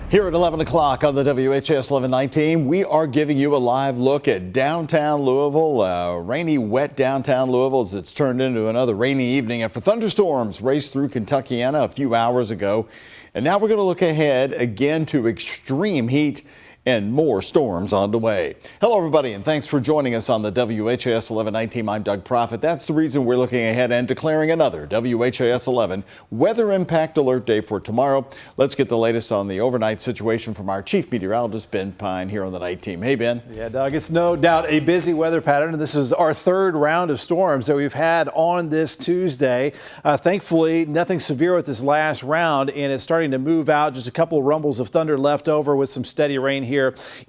Here at 11 o'clock on the WHAS 1119, we are giving you a live look at downtown Louisville. Rainy, wet downtown Louisville as it's turned into another rainy evening after thunderstorms raced through Kentuckiana a few hours ago. And now we're going to look ahead again to extreme heat and more storms on the way. Hello, everybody, and thanks for joining us on the WHAS 1119. I'm Doug Proffitt. That's the reason we're looking ahead and declaring another WHAS 11 Weather Impact Alert Day for tomorrow. Let's get the latest on the overnight situation from our chief meteorologist, Ben Pine, here on the night team. Hey, Ben. Yeah, Doug, it's no doubt a busy weather pattern. This is our third round of storms that we've had on this Tuesday. Thankfully, nothing severe with this last round, and it's starting to move out. Just a couple of rumbles of thunder left over with some steady rain here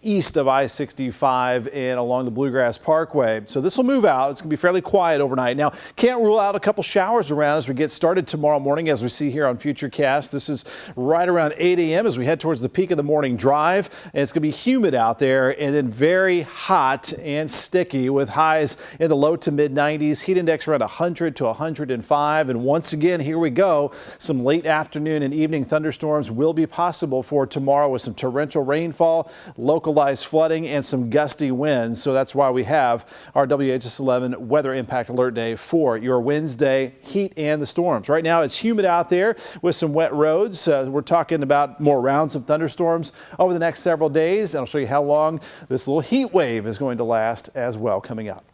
east of I-65 and along the Bluegrass Parkway. So this will move out. It's going to be fairly quiet overnight. Now, can't rule out a couple showers around as we get started tomorrow morning, as we see here on Futurecast. This is right around 8 a.m. as we head towards the peak of the morning drive. And it's going to be humid out there and then very hot and sticky with highs in the low to mid 90s. Heat index around 100 to 105. And once again, here we go. Some late afternoon and evening thunderstorms will be possible for tomorrow with some torrential rainfall, localized flooding, and some gusty winds. So that's why we have our WHAS 11 Weather Impact Alert Day for your Wednesday heat and the storms. Right now it's humid out there with some wet roads. We're talking about more rounds of thunderstorms over the next several days, and I'll show you how long this little heat wave is going to last as well coming up.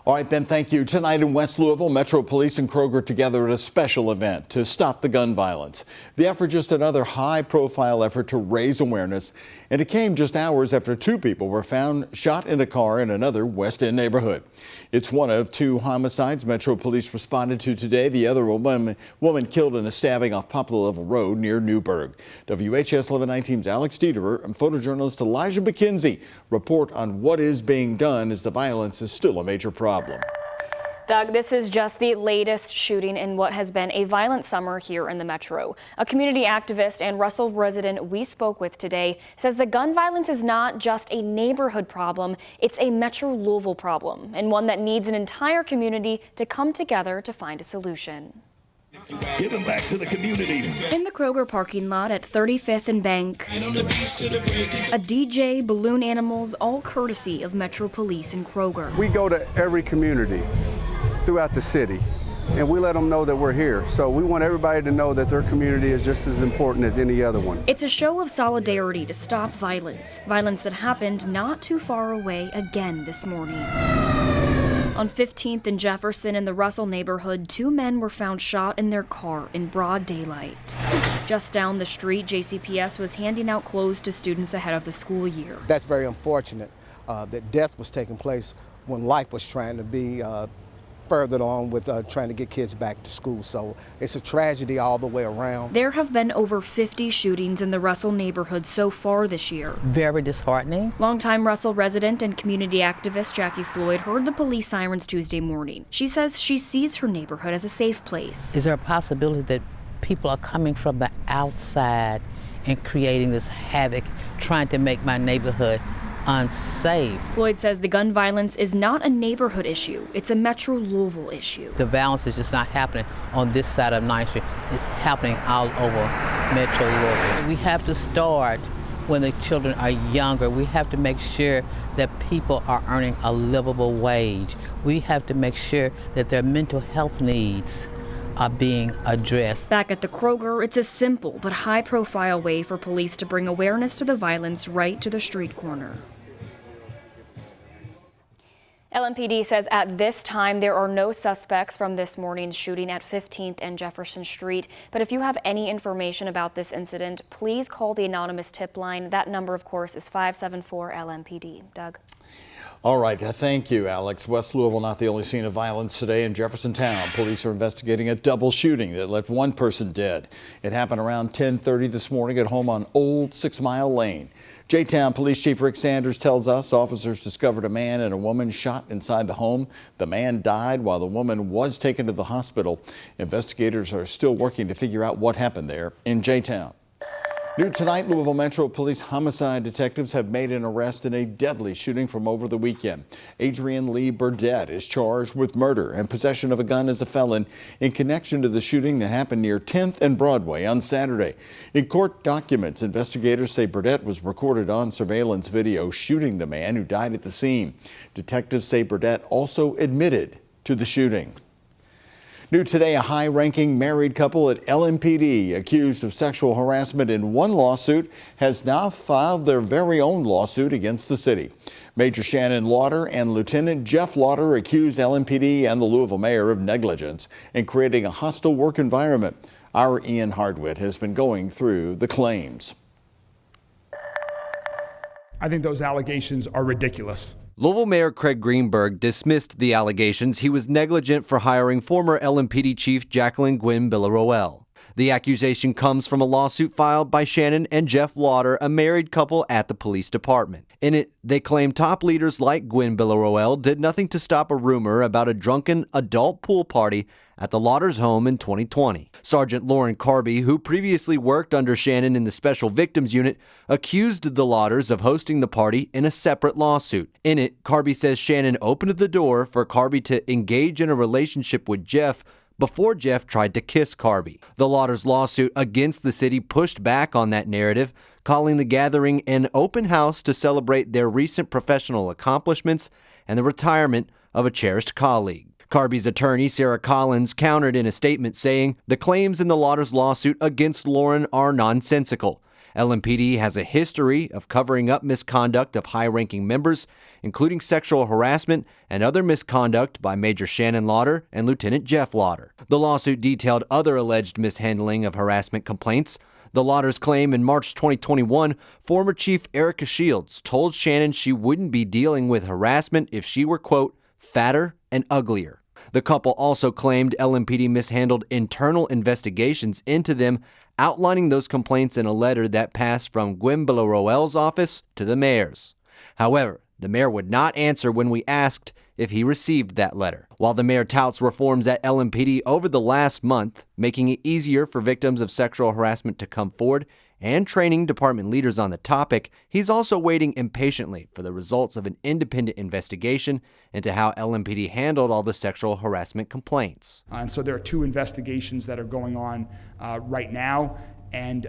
All right, Ben, thank you. Tonight in West Louisville, Metro Police and Kroger together at a special event to stop the gun violence. The effort, just another high-profile effort to raise awareness, and it came just hours after two people were found shot in a car in another West End neighborhood. It's one of two homicides Metro Police responded to today. The other woman killed in a stabbing off Poplar Level Road near Newburgh. WHAS 1119's Alex Dieterer and photojournalist Elijah McKenzie report on what is being done as the violence is still a major problem. Doug, this is just the latest shooting in what has been a violent summer here in the Metro. A community activist and Russell resident we spoke with today says the gun violence is not just a neighborhood problem, it's a Metro Louisville problem, and one that needs an entire community to come together to find a solution. Giving back to the community. In the Kroger parking lot at 35th and Bank, a DJ, balloon animals, all courtesy of Metro Police and Kroger. We go to every community throughout the city, and we let them know that we're here. So we want everybody to know that their community is just as important as any other one. It's a show of solidarity to stop violence. Violence that happened not too far away again this morning. On 15th and Jefferson in the Russell neighborhood, two men were found shot in their car in broad daylight. Just down the street, JCPS was handing out clothes to students ahead of the school year. That's very unfortunate that death was taking place when life was trying to be furthered on with trying to get kids back to school. So it's a tragedy all the way around. There have been over 50 shootings in the Russell neighborhood so far this year. Very disheartening. Longtime Russell resident and community activist Jackie Floyd heard the police sirens Tuesday morning. She says she sees her neighborhood as a safe place. Is there a possibility that people are coming from the outside and creating this havoc, trying to make my neighborhood unsafe? Floyd says the gun violence is not a neighborhood issue, it's a Metro Louisville issue. The violence is just not happening on this side of 9th Street. It's happening all over Metro Louisville. We have to start when the children are younger. We have to make sure that people are earning a livable wage. We have to make sure that their mental health needs are being addressed. Back at the Kroger, it's a simple but high-profile way for police to bring awareness to the violence right to the street corner. LMPD says at this time there are no suspects from this morning's shooting at 15th and Jefferson Street. But if you have any information about this incident, please call the anonymous tip line. That number, of course, is 574-LMPD. Doug? All right, thank you, Alex. West Louisville not the only scene of violence today in Jefferson Town. Police are investigating a double shooting that left one person dead. It happened around 10:30 this morning at home on Old 6 Mile Lane. J-Town Police Chief Rick Sanders tells us officers discovered a man and a woman shot inside the home. The man died while the woman was taken to the hospital. Investigators are still working to figure out what happened there in J-Town. New tonight, Louisville Metro Police homicide detectives have made an arrest in a deadly shooting from over the weekend. Adrian Lee Burdett is charged with murder and possession of a gun as a felon in connection to the shooting that happened near 10th and Broadway on Saturday. In court documents, investigators say Burdett was recorded on surveillance video shooting the man who died at the scene. Detectives say Burdett also admitted to the shooting. New today, a high-ranking married couple at LMPD accused of sexual harassment in one lawsuit has now filed their very own lawsuit against the city. Major Shannon Lauder and Lieutenant Jeff Lauder accuse LMPD and the Louisville mayor of negligence in creating a hostile work environment. Our Ian Hardwitt has been going through the claims. I think those allegations are ridiculous. Louisville Mayor Craig Greenberg dismissed the allegations he was negligent for hiring former LMPD Chief Jacqueline Gwynn Villaroel. The accusation comes from a lawsuit filed by Shannon and Jeff Lauder, a married couple at the police department. In it, they claim top leaders like Gwynn Villaroel did nothing to stop a rumor about a drunken adult pool party at the Lauders home in 2020. Sergeant Lauren Carby, who previously worked under Shannon in the Special Victims Unit, accused the Lauders of hosting the party in a separate lawsuit. In it, Carby says Shannon opened the door for Carby to engage in a relationship with Jeff before Jeff tried to kiss Carby. The Lauders lawsuit against the city pushed back on that narrative, calling the gathering an open house to celebrate their recent professional accomplishments and the retirement of a cherished colleague. Carby's attorney, Sarah Collins, countered in a statement saying the claims in the Lauders lawsuit against Lauren are nonsensical. LMPD has a history of covering up misconduct of high-ranking members, including sexual harassment and other misconduct by Major Shannon Lauder and Lieutenant Jeff Lauder. The lawsuit detailed other alleged mishandling of harassment complaints. The Lauders claim in March 2021, former Chief Erica Shields told Shannon she wouldn't be dealing with harassment if she were, quote, fatter and uglier. The couple also claimed LMPD mishandled internal investigations into them, outlining those complaints in a letter that passed from Gwynn Villaroel's office to the mayor's. However, the mayor would not answer when we asked if he received that letter. While the mayor touts reforms at LMPD over the last month, making it easier for victims of sexual harassment to come forward and training department leaders on the topic, he's also waiting impatiently for the results of an independent investigation into how LMPD handled all the sexual harassment complaints. And so there are two investigations that are going on right now, and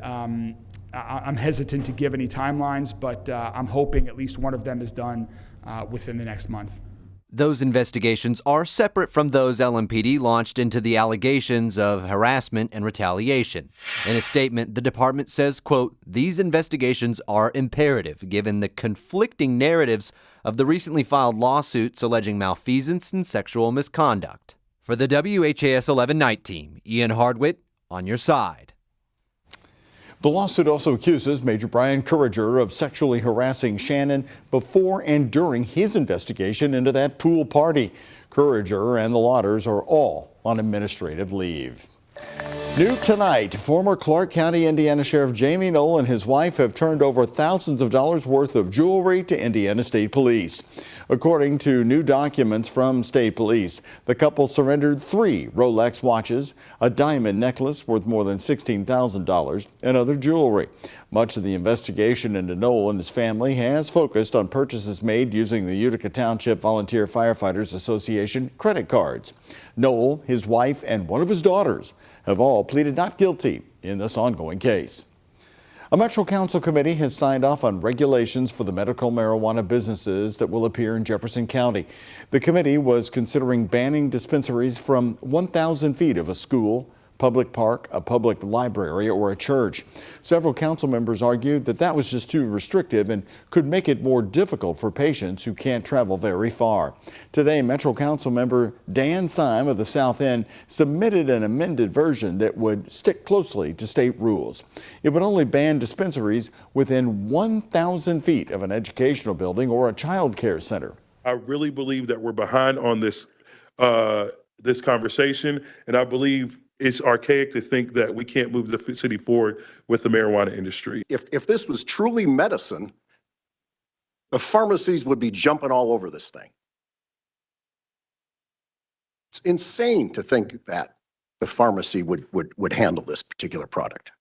I'm hesitant to give any timelines, but I'm hoping at least one of them is done within the next month. Those investigations are separate from those LMPD launched into the allegations of harassment and retaliation. In a statement, the department says, quote, these investigations are imperative given the conflicting narratives of the recently filed lawsuits alleging malfeasance and sexual misconduct. For the WHAS11 night team, Ian Hardwitt on your side. The lawsuit also accuses Major Brian Courager of sexually harassing Shannon before and during his investigation into that pool party. Courager and the Lauders are all on administrative leave. New tonight, former Clark County, Indiana Sheriff Jamie Knoll and his wife have turned over thousands of dollars worth of jewelry to Indiana State Police. According to new documents from State Police, the couple surrendered 3 Rolex watches, a diamond necklace worth more than $16,000, and other jewelry. Much of the investigation into Knoll and his family has focused on purchases made using the Utica Township Volunteer Firefighters Association credit cards. Knoll, his wife, and one of his daughters have all pleaded not guilty in this ongoing case. A Metro Council committee has signed off on regulations for the medical marijuana businesses that will appear in Jefferson County. The committee was considering banning dispensaries from 1,000 feet of a school, public park, a public library, or a church. Several council members argued that that was just too restrictive and could make it more difficult for patients who can't travel very far. Today, Metro Council member Dan Syme of the South End submitted an amended version that would stick closely to state rules. It would only ban dispensaries within 1,000 feet of an educational building or a child care center. I really believe that we're behind on this this conversation, and I believe it's archaic to think that we can't move the city forward with the marijuana industry. If this was truly medicine, the pharmacies would be jumping all over this thing. It's insane to think that the pharmacy would handle this particular product.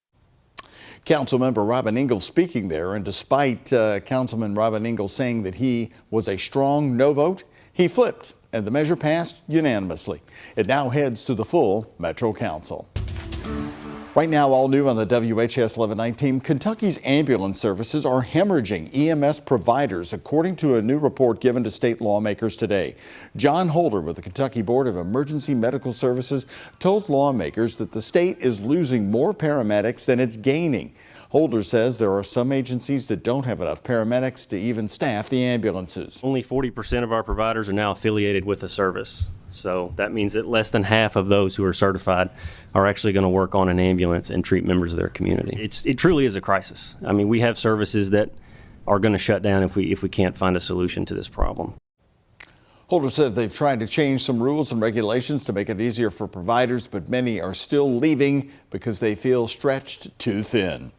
Councilmember Robin Ingalls speaking there, and despite Councilman Robin Ingalls saying that he was a strong no vote, he flipped and the measure passed unanimously. It now heads to the full Metro Council. Right now, all new on the WHAS 11 team, Kentucky's ambulance services are hemorrhaging EMS providers, according to a new report given to state lawmakers today. John Holder with the Kentucky Board of Emergency Medical Services told lawmakers that the state is losing more paramedics than it's gaining. Holder says there are some agencies that don't have enough paramedics to even staff the ambulances. Only 40% of our providers are now affiliated with the service. So that means that less than half of those who are certified are actually going to work on an ambulance and treat members of their community. It truly is a crisis. I mean, we have services that are going to shut down if we can't find a solution to this problem. Holder said they've tried to change some rules and regulations to make it easier for providers, but many are still leaving because they feel stretched too thin.